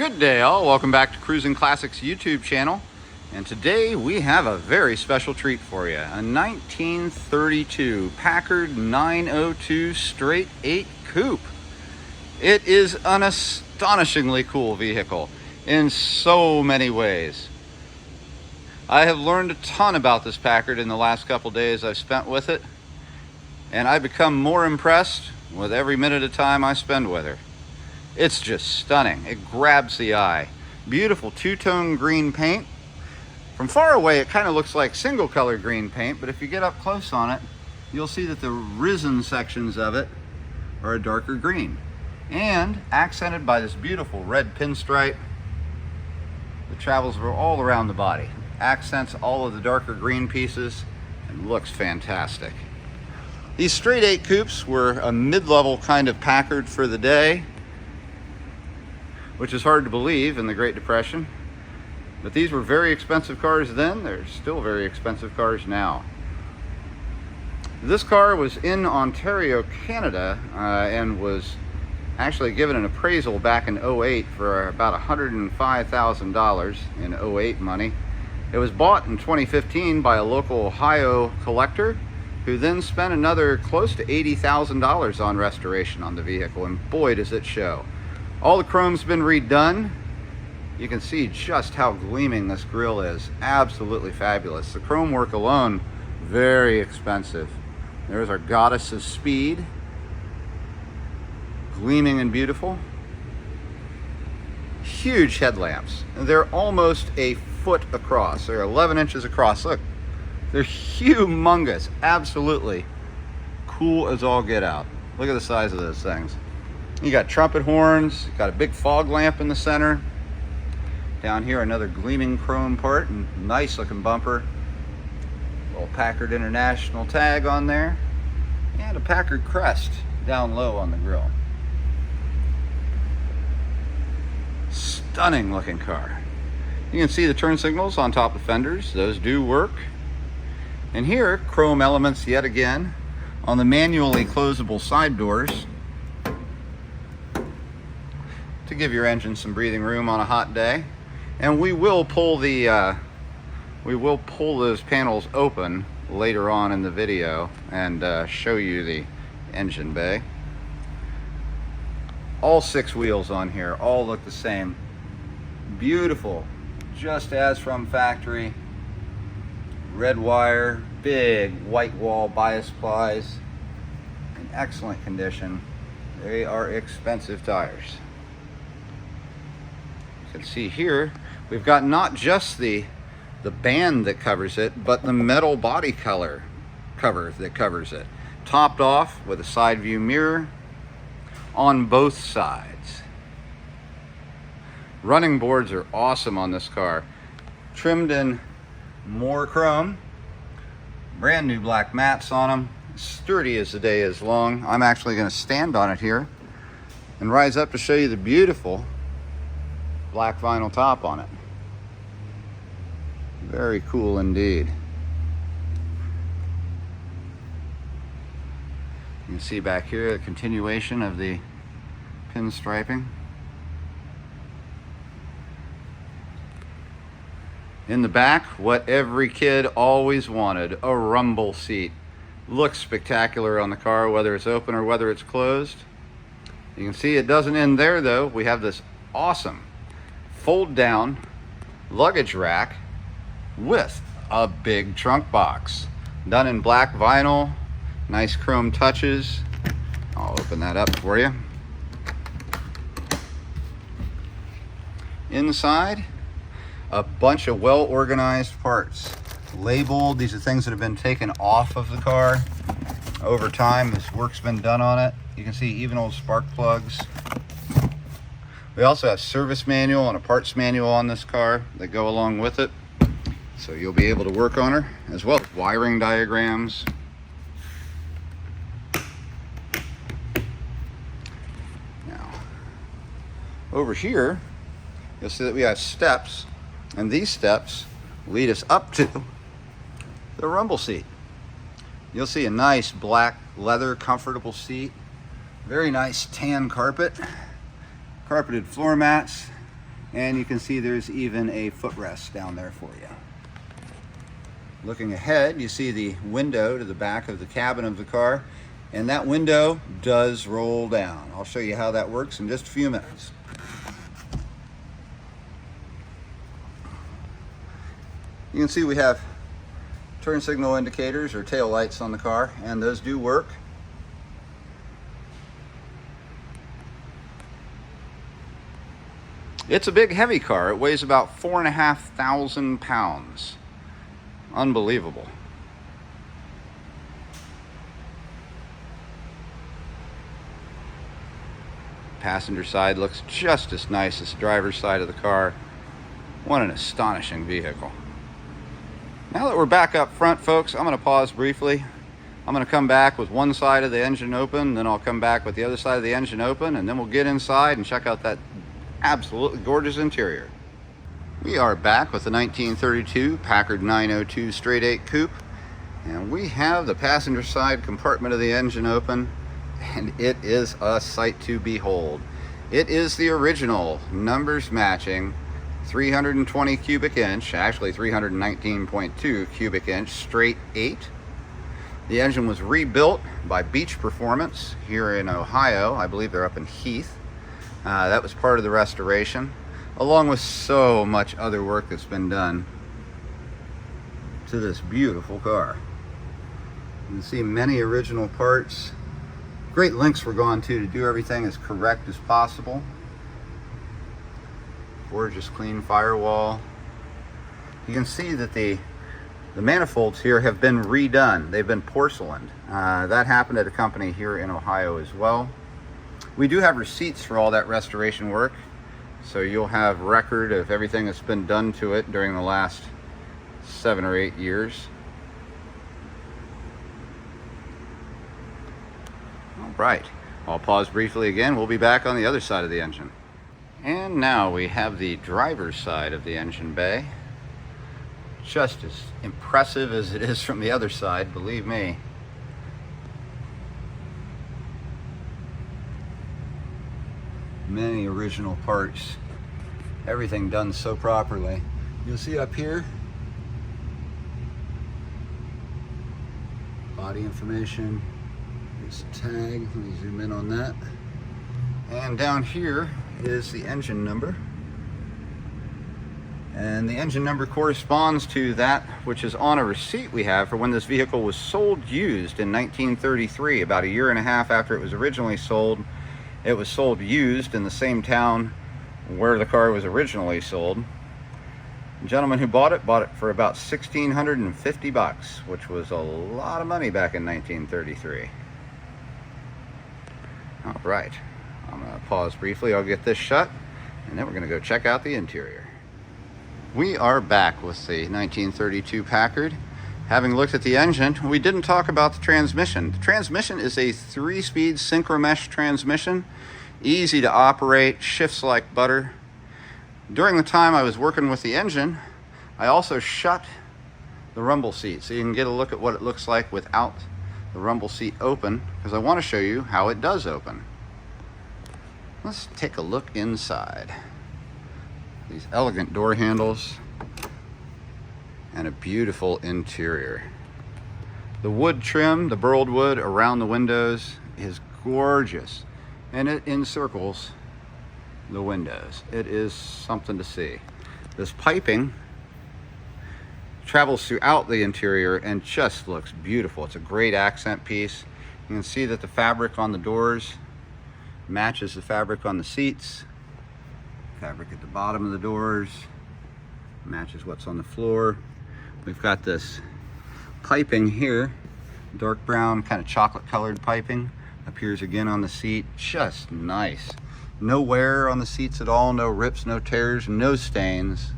Good day all, welcome back to Cruisin Classics YouTube channel. And today we have a very special treat for you. A 1932 Packard 902 straight 8 coupe. It is an astonishingly cool vehicle in so many ways. I have learned a ton about this Packard in the last couple days I've spent with it, and I've become more impressed with every minute of time I spend with her. It's just stunning. It grabs the eye. Beautiful two-tone green paint. From far away it kind of looks like single color green paint, but if you get up close on it, you'll see that the risen sections of it are a darker green, and accented by this beautiful red pinstripe that travels all around the body. Accents all of the darker green pieces and looks fantastic. These straight 8 coupes were a mid-level kind of Packard for the day, which is hard to believe in the Great Depression. But these were very expensive cars then. They're still very expensive cars now. This car was in Ontario, Canada, and was actually given an appraisal back in 08 for about $105,000 in 08 money. It was bought in 2015 by a local Ohio collector, who then spent another close to $80,000 on restoration on the vehicle, and boy does it show. All the chrome's been redone. You can see just how gleaming this grille is. Absolutely fabulous. The chrome work alone, very expensive. There's our Goddess of Speed, gleaming and beautiful. Huge headlamps. They're almost a foot across. They're 11 inches across. Look, they're humongous. Absolutely cool as all get out. Look at the size of those things. You got trumpet horns, got a big fog lamp in the center. Down here, another gleaming chrome part, and nice looking bumper. Little Packard International tag on there, and a Packard crest down low on the grille. Stunning looking car. You can see the turn signals on top of fenders. Those do work. And here, chrome elements yet again on the manually closable side doors, to give your engine some breathing room on a hot day. And we will pull those panels open later on in the video and show you the engine bay. All 6 wheels on here all look the same. Beautiful, just as from factory. Red wire, big white wall bias plies, in excellent condition. They are expensive tires. You can see here we've got not just the band that covers it, but the metal body cover that covers it, topped off with a side view mirror on both sides. Running boards are awesome on this car, trimmed in more chrome, brand new black mats on them, sturdy as the day is long. I'm actually going to stand on it here and rise up to show you the beautiful black vinyl top on it. Very cool indeed. You can see back here a continuation of the pinstriping. In the back, what every kid always wanted, a rumble seat. Looks spectacular on the car, whether it's open or whether it's closed. You can see it doesn't end there though. We have this awesome fold down luggage rack with a big trunk box, done in black vinyl, nice chrome touches. I'll open that up for you. Inside, a bunch of well organized parts, labeled. These are things that have been taken off of the car over time. This work's been done on it. You can see even old spark plugs. We also have service manual and a parts manual on this car that go along with it, so you'll be able to work on her, as well as wiring diagrams. Now, over here, you'll see that we have steps, and these steps lead us up to the rumble seat. You'll see a nice black leather comfortable seat, very nice tan carpet, carpeted floor mats, And you can see there's even a footrest down there for you. Looking ahead, you see the window to the back of the cabin of the car, and that window does roll down. I'll show you how that works in just a few minutes. You can see we have turn signal indicators or tail lights on the car, and those do work. It's a big heavy car. It weighs about 4,500 pounds. Unbelievable. Passenger side looks just as nice as the driver's side of the car. What an astonishing vehicle. Now that we're back up front, folks, I'm going to pause briefly. I'm going to come back with one side of the engine open, then I'll come back with the other side of the engine open, and then we'll get inside and check out that absolutely gorgeous interior. We are back with the 1932 Packard 902 straight 8 coupe, and we have the passenger side compartment of the engine open, and it is a sight to behold. It is the original numbers matching 320 cubic inch, actually 319.2 cubic inch straight 8. The engine was rebuilt by Beach Performance here in Ohio. I believe they're up in Heath. That was part of the restoration, along with so much other work that's been done to this beautiful car. You can see many original parts. Great lengths were gone to do everything as correct as possible. Gorgeous clean firewall. You can see that the manifolds here have been redone. They've been porcelained. That happened at a company here in Ohio as well. We do have receipts for all that restoration work, so you'll have record of everything that's been done to it during the last 7 or 8 years. All right, I'll pause briefly again. We'll be back on the other side of the engine. And now we have the driver's side of the engine bay. Just as impressive as it is from the other side, believe me. Many original parts, everything done so properly. You'll see up here, body information, there's a tag, let me zoom in on that. And down here is the engine number. And the engine number corresponds to that which is on a receipt we have for when this vehicle was sold used in 1933, about a year and a half after it was originally sold. It was sold used in the same town where the car was originally sold. The gentleman who bought it for about $1,650, which was a lot of money back in 1933. All right, I'm gonna pause briefly. I'll get this shut, and then we're gonna go check out the interior. We are back with the 1932 Packard. Having looked at the engine, we didn't talk about the transmission. The transmission is a 3-speed synchromesh transmission, easy to operate, shifts like butter. During the time I was working with the engine, I also shut the rumble seat so you can get a look at what it looks like without the rumble seat open, because I want to show you how it does open. Let's take a look inside. These elegant door handles and a beautiful interior. The wood trim, the burled wood around the windows is gorgeous, and it encircles the windows. It is something to see. This piping travels throughout the interior and just looks beautiful. It's a great accent piece. You can see that the fabric on the doors matches the fabric on the seats. Fabric at the bottom of the doors matches what's on the floor. We've got this piping here, dark brown, kind of chocolate colored piping. Appears again on the seat, just nice. No wear on the seats at all, no rips, no tears, no stains.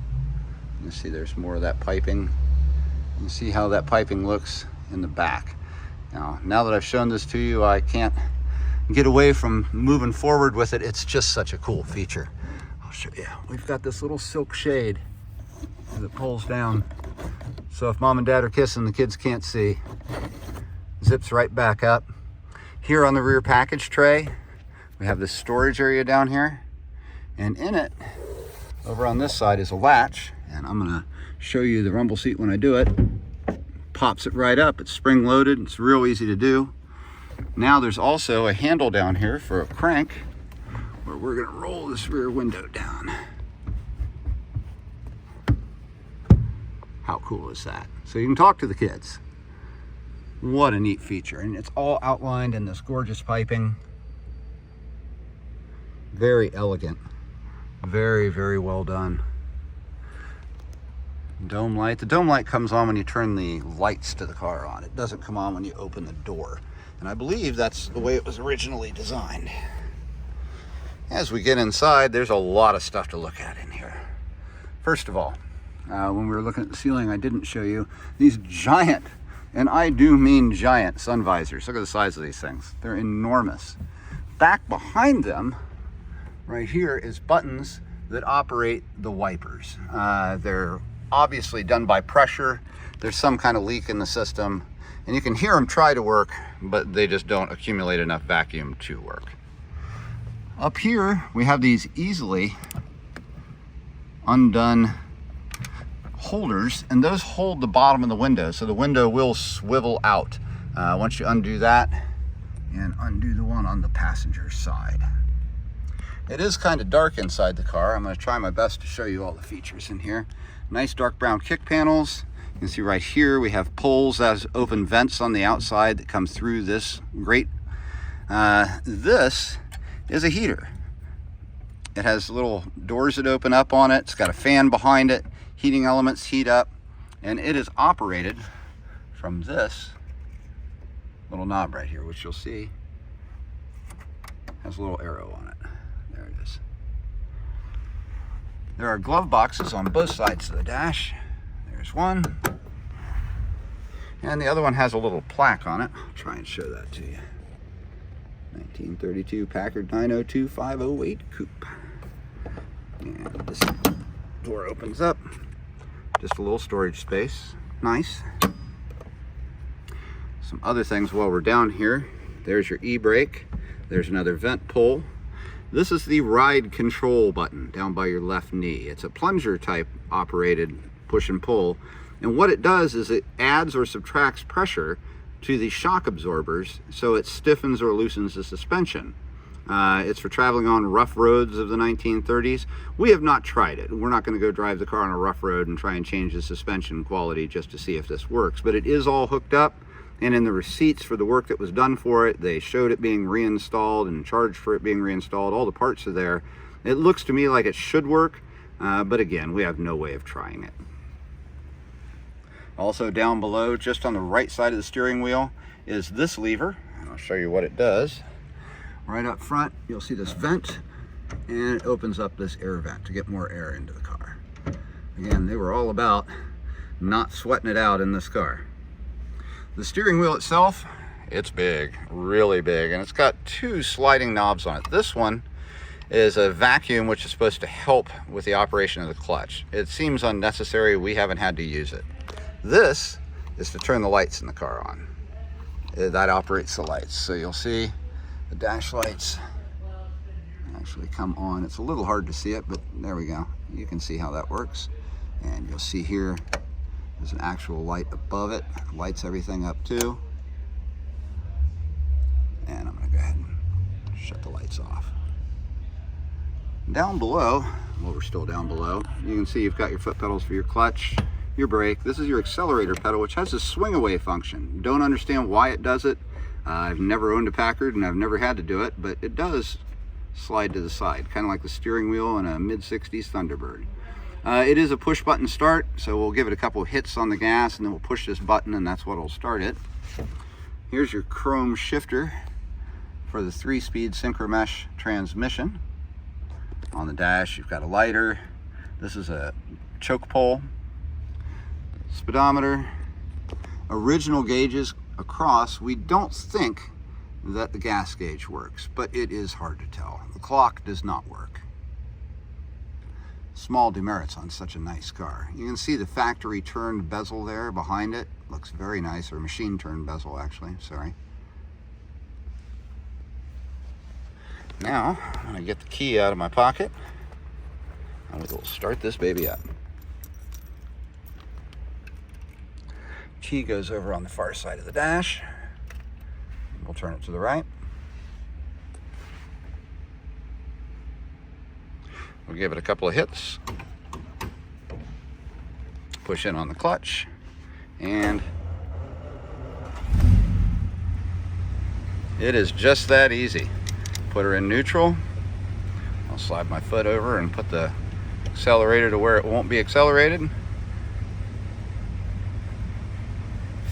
You can see there's more of that piping. You can see how that piping looks in the back. Now that I've shown this to you, I can't get away from moving forward with it. It's just such a cool feature. I'll show you. We've got this little silk shade that pulls down. So if mom and dad are kissing, the kids can't see. Zips right back up. Here on the rear package tray, we have this storage area down here. And in it, Over on this side is a latch, and I'm gonna show you the rumble seat when I do it. Pops it right up. It's spring loaded. It's real easy to do. Now there's also a handle down here for a crank where we're gonna roll this rear window down. How cool is that? So you can talk to the kids. What a neat feature. And it's all outlined in this gorgeous piping. Very elegant. Very, very well done. Dome light. The dome light comes on when you turn the lights to the car on. It doesn't come on when you open the door. And I believe that's the way it was originally designed. As we get inside, there's a lot of stuff to look at in here. First of all, when we were looking at the ceiling, I didn't show you these giant, and I do mean giant, sun visors. Look at the size of these things. They're enormous. Back behind them, right here, is buttons that operate the wipers. They're obviously done by pressure. There's some kind of leak in the system, and you can hear them try to work, but they just don't accumulate enough vacuum to work. Up here, we have these easily undone holders, and those hold the bottom of the window, so the window will swivel out once you undo that and undo the one on the passenger side. It is kind of dark inside the car. I'm going to try my best to show you all the features in here. Nice dark brown kick panels. You can see right here we have pulls as open vents on the outside that come through this grate. This is a heater. It has little doors that open up on it. It's got a fan behind it. Heating elements heat up, and it is operated from this little knob right here, which you'll see has a little arrow on it. There it is. There are glove boxes on both sides of the dash. There's one, and the other one has a little plaque on it. I'll try and show that to you. 1932 Packard 902-508 coupe. And this door opens up. Just a little storage space. Nice. Some other things while we're down here. There's your e-brake. There's another vent pull. This is the ride control button down by your left knee. It's a plunger type operated push and pull. And what it does is it adds or subtracts pressure to the shock absorbers, so it stiffens or loosens the suspension. It's for traveling on rough roads of the 1930s. We have not tried it. We're not going to go drive the car on a rough road and try and change the suspension quality just to see if this works. But it is all hooked up, and in the receipts for the work that was done for it, they showed it being reinstalled and charged for it being reinstalled. All the parts are there. It looks to me like it should work, but again, we have no way of trying it. Also down below, just on the right side of the steering wheel, is this lever, and I'll show you what it does. Right up front, you'll see this vent, and it opens up this air vent to get more air into the car. Again, they were all about not sweating it out in this car. The steering wheel itself, it's big, really big, and it's got two sliding knobs on it. This one is a vacuum, which is supposed to help with the operation of the clutch. It seems unnecessary. We haven't had to use it. This is to turn the lights in the car on. That operates the lights. So you'll see the dash lights actually come on. It's a little hard to see it, but there we go. You can see how that works. And you'll see here, there's an actual light above it. Lights everything up too. And I'm gonna go ahead and shut the lights off. Down below, well, we're still down below, you can see you've got your foot pedals for your clutch, your brake. This is your accelerator pedal, which has a swing away function. Don't understand why it does it. I've never owned a Packard and I've never had to do it, but it does slide to the side, kind of like the steering wheel on a mid-60s Thunderbird. It is a push button start, so we'll give it a couple of hits on the gas and then we'll push this button and that's what will start it. Here's your chrome shifter for the 3-speed synchro mesh transmission. On the dash, you've got a lighter. This is a choke pole. Speedometer. Original gauges across. We don't think that the gas gauge works, but it is hard to tell. The clock does not work. Small demerits on such a nice car. You can see the factory turned bezel there behind it. Looks very nice, or machine turned bezel actually, sorry. Now, I'm gonna get the key out of my pocket And we will start this baby up. Key goes over on the far side of the dash. We'll turn it to the right. We'll give it a couple of hits. Push in on the clutch. And it is just that easy. Put her in neutral. I'll slide my foot over and put the accelerator to where it won't be accelerated.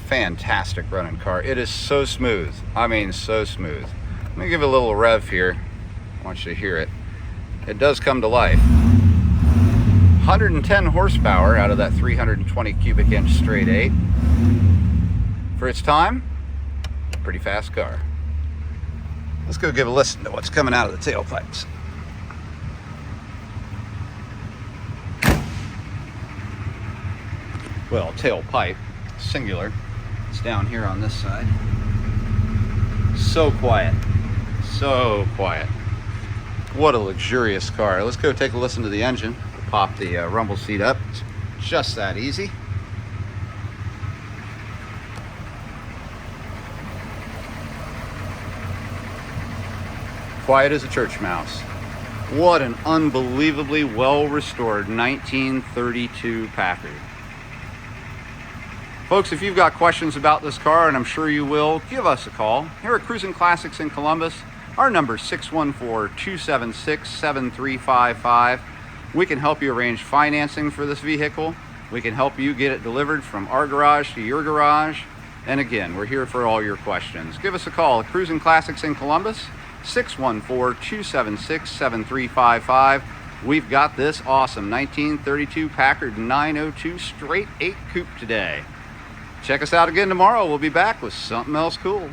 Fantastic running car. It is so smooth. I mean, so smooth. Let me give it a little rev here. I want you to hear it. It does come to life. 110 horsepower out of that 320 cubic inch straight 8. For its time, pretty fast car. Let's go give a listen to what's coming out of the tailpipes. Well, tailpipe, singular. It's down here on this side. So quiet. So quiet. What a luxurious car. Let's go take a listen to the engine. Pop the rumble seat up. It's just that easy. Quiet as a church mouse. What an unbelievably well-restored 1932 Packard. Folks, if you've got questions about this car, and I'm sure you will, give us a call. Here at Cruisin Classics in Columbus, our number is 614-276-7355. We can help you arrange financing for this vehicle. We can help you get it delivered from our garage to your garage. And again, we're here for all your questions. Give us a call at Cruisin Classics in Columbus, 614-276-7355. We've got this awesome 1932 Packard 902 straight 8 coupe today. Check us out again tomorrow. We'll be back with something else cool.